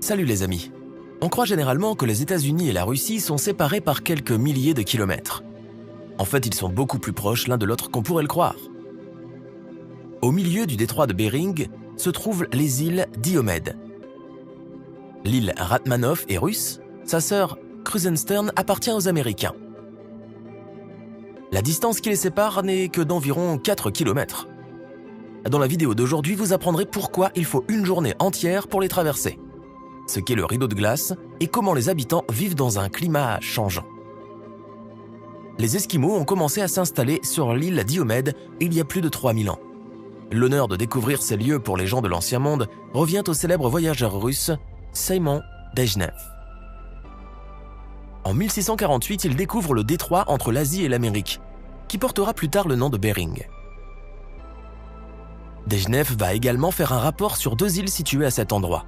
Salut les amis. On croit généralement que les États-Unis et la Russie sont séparés par quelques milliers de kilomètres. En fait, ils sont beaucoup plus proches l'un de l'autre qu'on pourrait le croire. Au milieu du détroit de Bering se trouvent les îles Diomède. L'île Ratmanov est russe, sa sœur Krusenstern appartient aux Américains. La distance qui les sépare n'est que d'environ 4 km. Dans la vidéo d'aujourd'hui, vous apprendrez pourquoi il faut une journée entière pour les traverser, ce qu'est le rideau de glace et comment les habitants vivent dans un climat changeant. Les Esquimaux ont commencé à s'installer sur l'île Diomède il y a plus de 3000 ans. L'honneur de découvrir ces lieux pour les gens de l'Ancien Monde revient au célèbre voyageur russe Simon Dejnev. En 1648, il découvre le détroit entre l'Asie et l'Amérique, qui portera plus tard le nom de Bering. Dejnev va également faire un rapport sur 2 îles situées à cet endroit.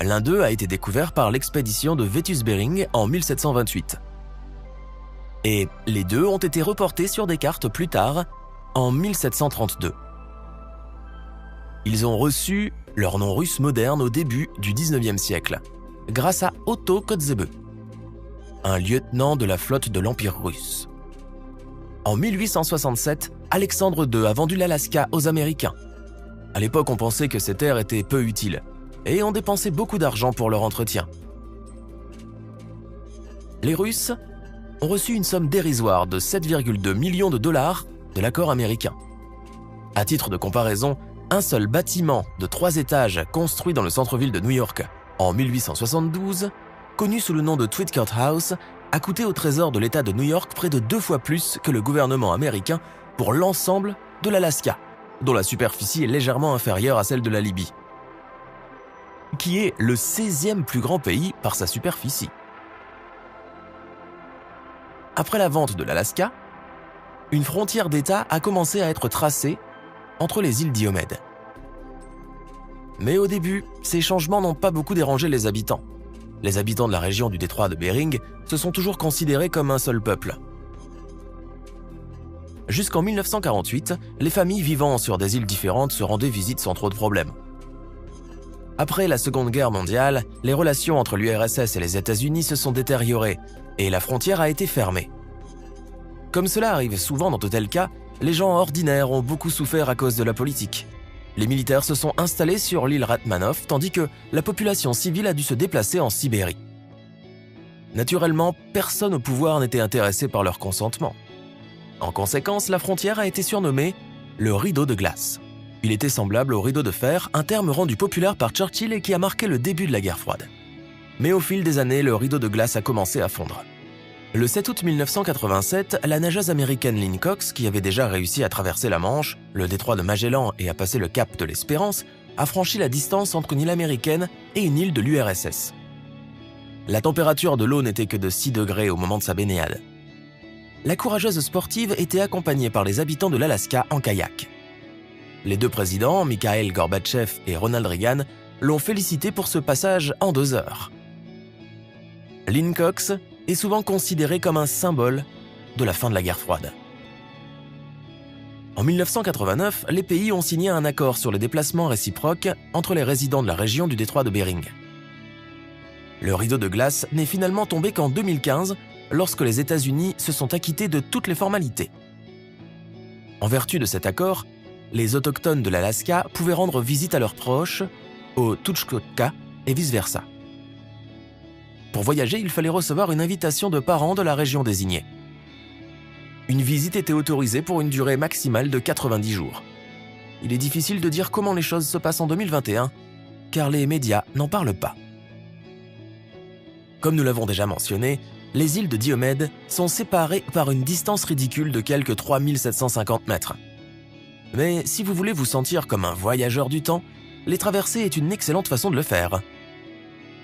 L'un d'eux a été découvert par l'expédition de Vitus Bering en 1728. Et les deux ont été reportés sur des cartes plus tard, en 1732. Ils ont reçu leur nom russe moderne au début du XIXe siècle, grâce à Otto Kotzebue, un lieutenant de la flotte de l'Empire russe. En 1867, Alexandre II a vendu l'Alaska aux Américains. À l'époque, on pensait que ces terres étaient peu utiles, et on dépensait beaucoup d'argent pour leur entretien. Les Russes ont reçu une somme dérisoire de 7,2 millions de dollars de l'accord américain. À titre de comparaison, un seul bâtiment de 3 étages construit dans le centre-ville de New York en 1872, connu sous le nom de Twitcourt House, a coûté au trésor de l'État de New York près de 2 fois plus que le gouvernement américain pour l'ensemble de l'Alaska, dont la superficie est légèrement inférieure à celle de la Libye, qui est le 16e plus grand pays par sa superficie. Après la vente de l'Alaska, une frontière d'État a commencé à être tracée entre les îles Diomède. Mais au début, ces changements n'ont pas beaucoup dérangé les habitants. Les habitants de la région du détroit de Bering se sont toujours considérés comme un seul peuple. Jusqu'en 1948, les familles vivant sur des îles différentes se rendaient visite sans trop de problèmes. Après la Seconde Guerre mondiale, les relations entre l'URSS et les États-Unis se sont détériorées et la frontière a été fermée. Comme cela arrive souvent dans de tels cas, les gens ordinaires ont beaucoup souffert à cause de la politique. Les militaires se sont installés sur l'île Ratmanov, tandis que la population civile a dû se déplacer en Sibérie. Naturellement, personne au pouvoir n'était intéressé par leur consentement. En conséquence, la frontière a été surnommée le rideau de glace. Il était semblable au rideau de fer, un terme rendu populaire par Churchill et qui a marqué le début de la guerre froide. Mais au fil des années, le rideau de glace a commencé à fondre. Le 7 août 1987, la nageuse américaine Lynn Cox, qui avait déjà réussi à traverser la Manche, le détroit de Magellan et à passer le cap de l'Espérance, a franchi la distance entre une île américaine et une île de l'URSS. La température de l'eau n'était que de 6 degrés au moment de sa baignade. La courageuse sportive était accompagnée par les habitants de l'Alaska en kayak. Les 2 présidents, Mikhail Gorbatchev et Ronald Reagan, l'ont félicité pour ce passage en 2 heures. Lynn Cox est souvent considérée comme un symbole de la fin de la guerre froide. En 1989, les pays ont signé un accord sur les déplacements réciproques entre les résidents de la région du détroit de Bering. Le rideau de glace n'est finalement tombé qu'en 2015, lorsque les États-Unis se sont acquittés de toutes les formalités. En vertu de cet accord, les autochtones de l'Alaska pouvaient rendre visite à leurs proches, aux Tuchkotka et vice-versa. Pour voyager, il fallait recevoir une invitation de parents de la région désignée. Une visite était autorisée pour une durée maximale de 90 jours. Il est difficile de dire comment les choses se passent en 2021, car les médias n'en parlent pas. Comme nous l'avons déjà mentionné, les îles de Diomède sont séparées par une distance ridicule de quelques 3750 mètres. Mais si vous voulez vous sentir comme un voyageur du temps, les traverser est une excellente façon de le faire.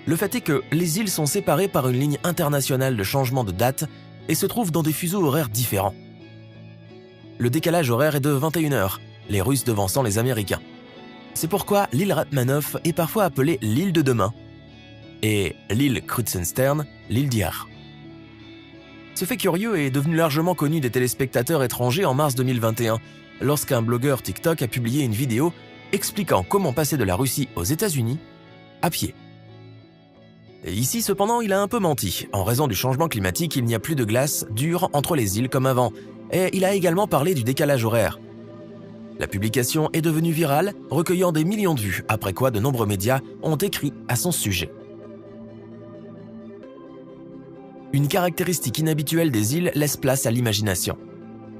Le fait est que les îles sont séparées par une ligne internationale de changement de date et se trouvent dans des fuseaux horaires différents. Le décalage horaire est de 21 heures, les Russes devançant les Américains. C'est pourquoi l'île Ratmanov est parfois appelée l'île de demain et l'île Krusenstern, l'île d'hier. Ce fait curieux est devenu largement connu des téléspectateurs étrangers en mars 2021, lorsqu'un blogueur TikTok a publié une vidéo expliquant comment passer de la Russie aux États-Unis à pied. Et ici, cependant, il a un peu menti. En raison du changement climatique, il n'y a plus de glace dure entre les îles comme avant. Et il a également parlé du décalage horaire. La publication est devenue virale, recueillant des millions de vues, après quoi de nombreux médias ont écrit à son sujet. Une caractéristique inhabituelle des îles laisse place à l'imagination.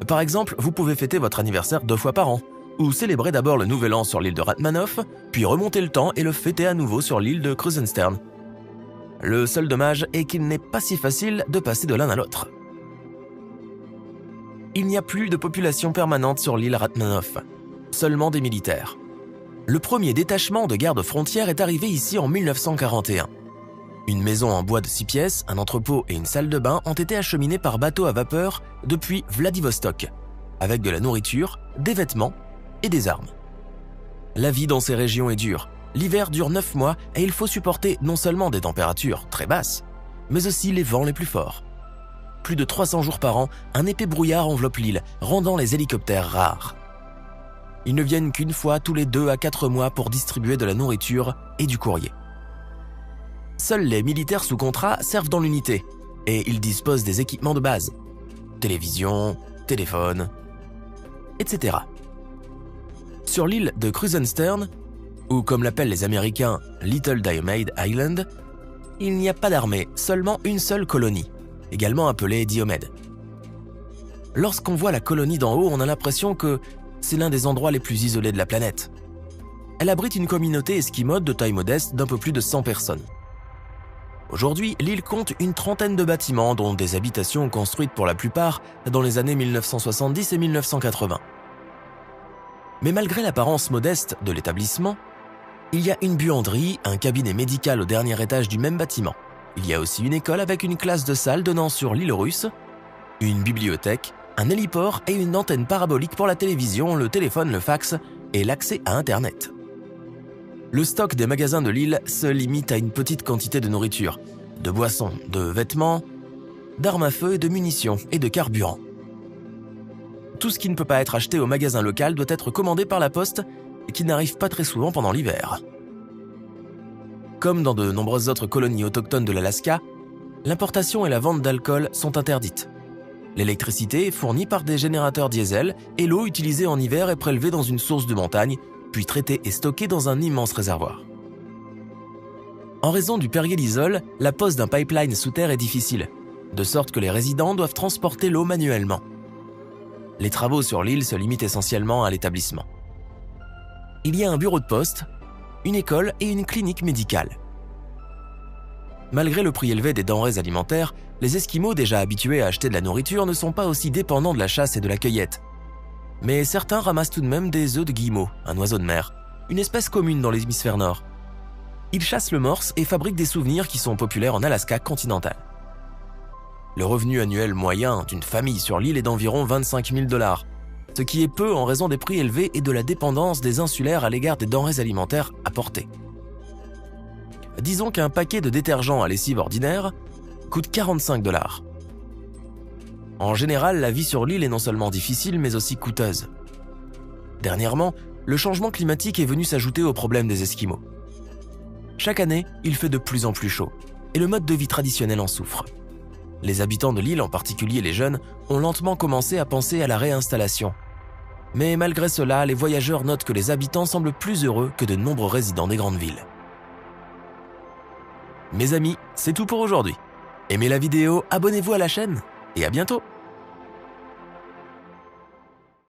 Par exemple, vous pouvez fêter votre anniversaire 2 fois par an, ou célébrer d'abord le Nouvel An sur l'île de Ratmanoff, puis remonter le temps et le fêter à nouveau sur l'île de Krusenstern. Le seul dommage est qu'il n'est pas si facile de passer de l'un à l'autre. Il n'y a plus de population permanente sur l'île Ratmanoff, seulement des militaires. Le premier détachement de garde-frontières est arrivé ici en 1941. Une maison en bois de 6 pièces, un entrepôt et une salle de bain ont été acheminés par bateau à vapeur depuis Vladivostok, avec de la nourriture, des vêtements et des armes. La vie dans ces régions est dure. L'hiver dure 9 mois et il faut supporter non seulement des températures très basses, mais aussi les vents les plus forts. Plus de 300 jours par an, un épais brouillard enveloppe l'île, rendant les hélicoptères rares. Ils ne viennent qu'une fois tous les 2 à 4 mois pour distribuer de la nourriture et du courrier. Seuls les militaires sous contrat servent dans l'unité et ils disposent des équipements de base, télévision, téléphone, etc. Sur l'île de Krusenstern, ou comme l'appellent les Américains Little Diomede Island, il n'y a pas d'armée, seulement une seule colonie, également appelée Diomede. Lorsqu'on voit la colonie d'en haut, on a l'impression que c'est l'un des endroits les plus isolés de la planète. Elle abrite une communauté esquimaude de taille modeste d'un peu plus de 100 personnes. Aujourd'hui, l'île compte une trentaine de bâtiments, dont des habitations construites pour la plupart dans les années 1970 et 1980. Mais malgré l'apparence modeste de l'établissement, il y a une buanderie, un cabinet médical au dernier étage du même bâtiment. Il y a aussi une école avec une classe de salle donnant sur l'île russe, une bibliothèque, un héliport et une antenne parabolique pour la télévision, le téléphone, le fax et l'accès à Internet. Le stock des magasins de l'île se limite à une petite quantité de nourriture, de boissons, de vêtements, d'armes à feu, de munitions et de carburant. Tout ce qui ne peut pas être acheté au magasin local doit être commandé par la poste et qui n'arrive pas très souvent pendant l'hiver. Comme dans de nombreuses autres colonies autochtones de l'Alaska, l'importation et la vente d'alcool sont interdites. L'électricité est fournie par des générateurs diesel et l'eau utilisée en hiver est prélevée dans une source de montagne, puis traitée et stockée dans un immense réservoir. En raison du périélysol, la pose d'un pipeline sous terre est difficile, de sorte que les résidents doivent transporter l'eau manuellement. Les travaux sur l'île se limitent essentiellement à l'établissement. Il y a un bureau de poste, une école et une clinique médicale. Malgré le prix élevé des denrées alimentaires, les Esquimaux déjà habitués à acheter de la nourriture ne sont pas aussi dépendants de la chasse et de la cueillette. Mais certains ramassent tout de même des œufs de guillemot, un oiseau de mer, une espèce commune dans l'hémisphère nord. Ils chassent le morse et fabriquent des souvenirs qui sont populaires en Alaska continental. Le revenu annuel moyen d'une famille sur l'île est d'environ 25 000 $, ce qui est peu en raison des prix élevés et de la dépendance des insulaires à l'égard des denrées alimentaires apportées. Disons qu'un paquet de détergent à lessive ordinaire coûte 45 $. En général, la vie sur l'île est non seulement difficile, mais aussi coûteuse. Dernièrement, le changement climatique est venu s'ajouter aux problèmes des Esquimaux. Chaque année, il fait de plus en plus chaud, et le mode de vie traditionnel en souffre. Les habitants de l'île, en particulier les jeunes, ont lentement commencé à penser à la réinstallation. Mais malgré cela, les voyageurs notent que les habitants semblent plus heureux que de nombreux résidents des grandes villes. Mes amis, c'est tout pour aujourd'hui. Aimez la vidéo, abonnez-vous à la chaîne, et à bientôt!